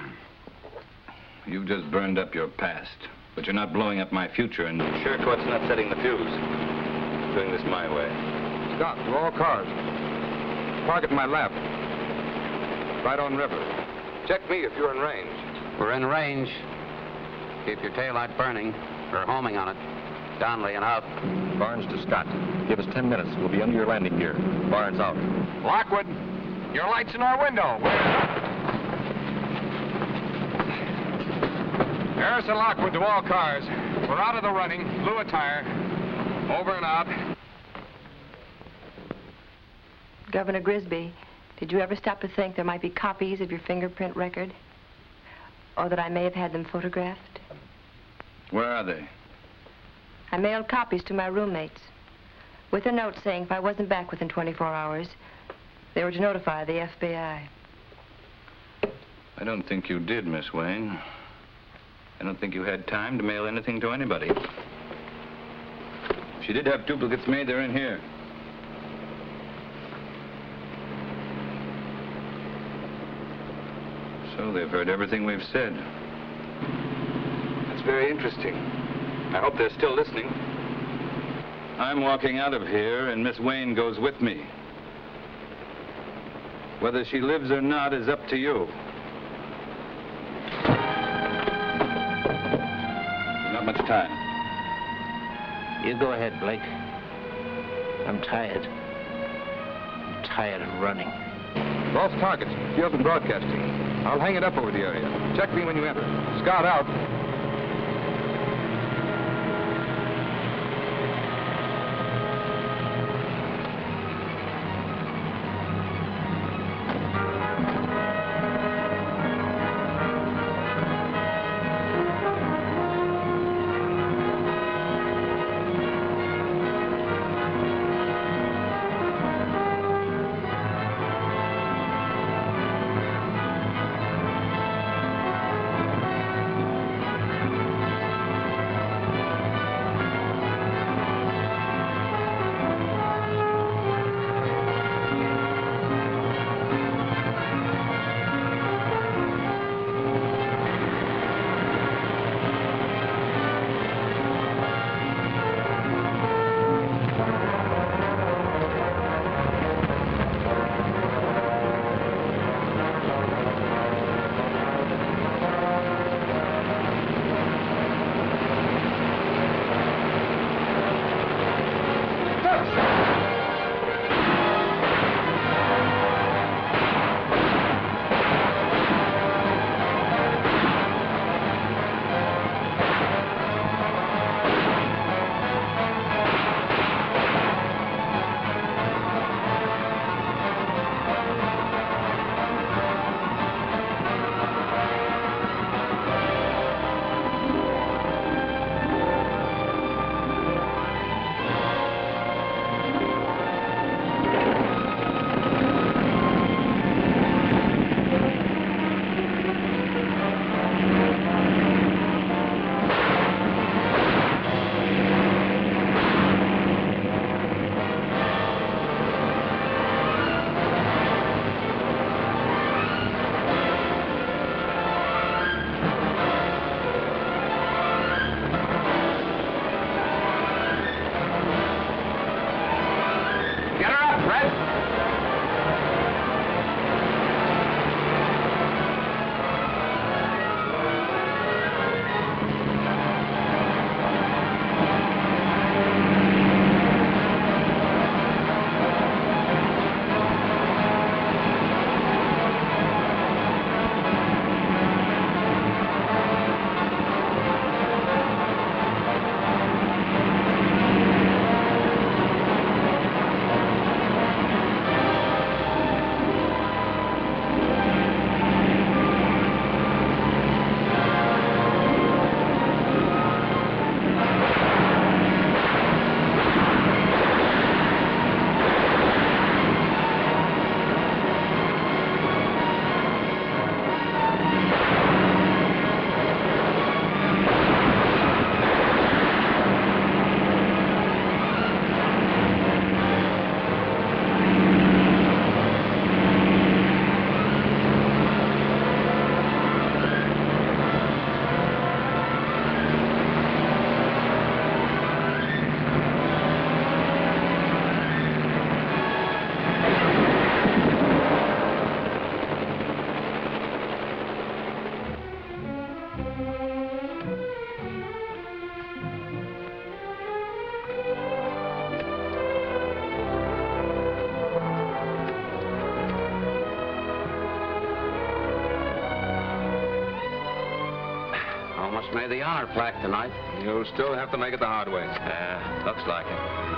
You've just burned up your past, but you're not blowing up my future, and
Shirkwood's not setting the fuse. Doing this my way.
Stop, to all cars. Park at my left. Right on river. Check me if you're in range.
We're in range. Keep your taillight burning. We're homing on it. Donnelly and out.
Barnes to Scott. Give us 10 minutes. We'll be under your landing gear. Barnes out.
Lockwood, your light's in our window. Harrison Lockwood to all cars. We're out of the running. Blew a tire. Over and out.
Governor Grisby, did you ever stop to think there might be copies of your fingerprint record? Or that I may have had them photographed?
where are they?
I mailed copies to my roommates, with a note saying if I wasn't back within 24 hours, they were to notify the FBI.
I don't think you did, Miss Wayne. I don't think you had time to mail anything to anybody. If she did have duplicates made, they're in here. So they've heard everything we've said.
That's very interesting. I hope they're still listening.
I'm walking out of here, and Miss Wayne goes with me. Whether she lives or not is up to you. There's not much time.
You go ahead, Blake. I'm tired. I'm tired of running.
False targets. Field and broadcasting. I'll hang it up over the area. Check me when you enter. Scout out.
Made the honor plaque tonight.
You'll still have to make it the hard way.
Looks like it.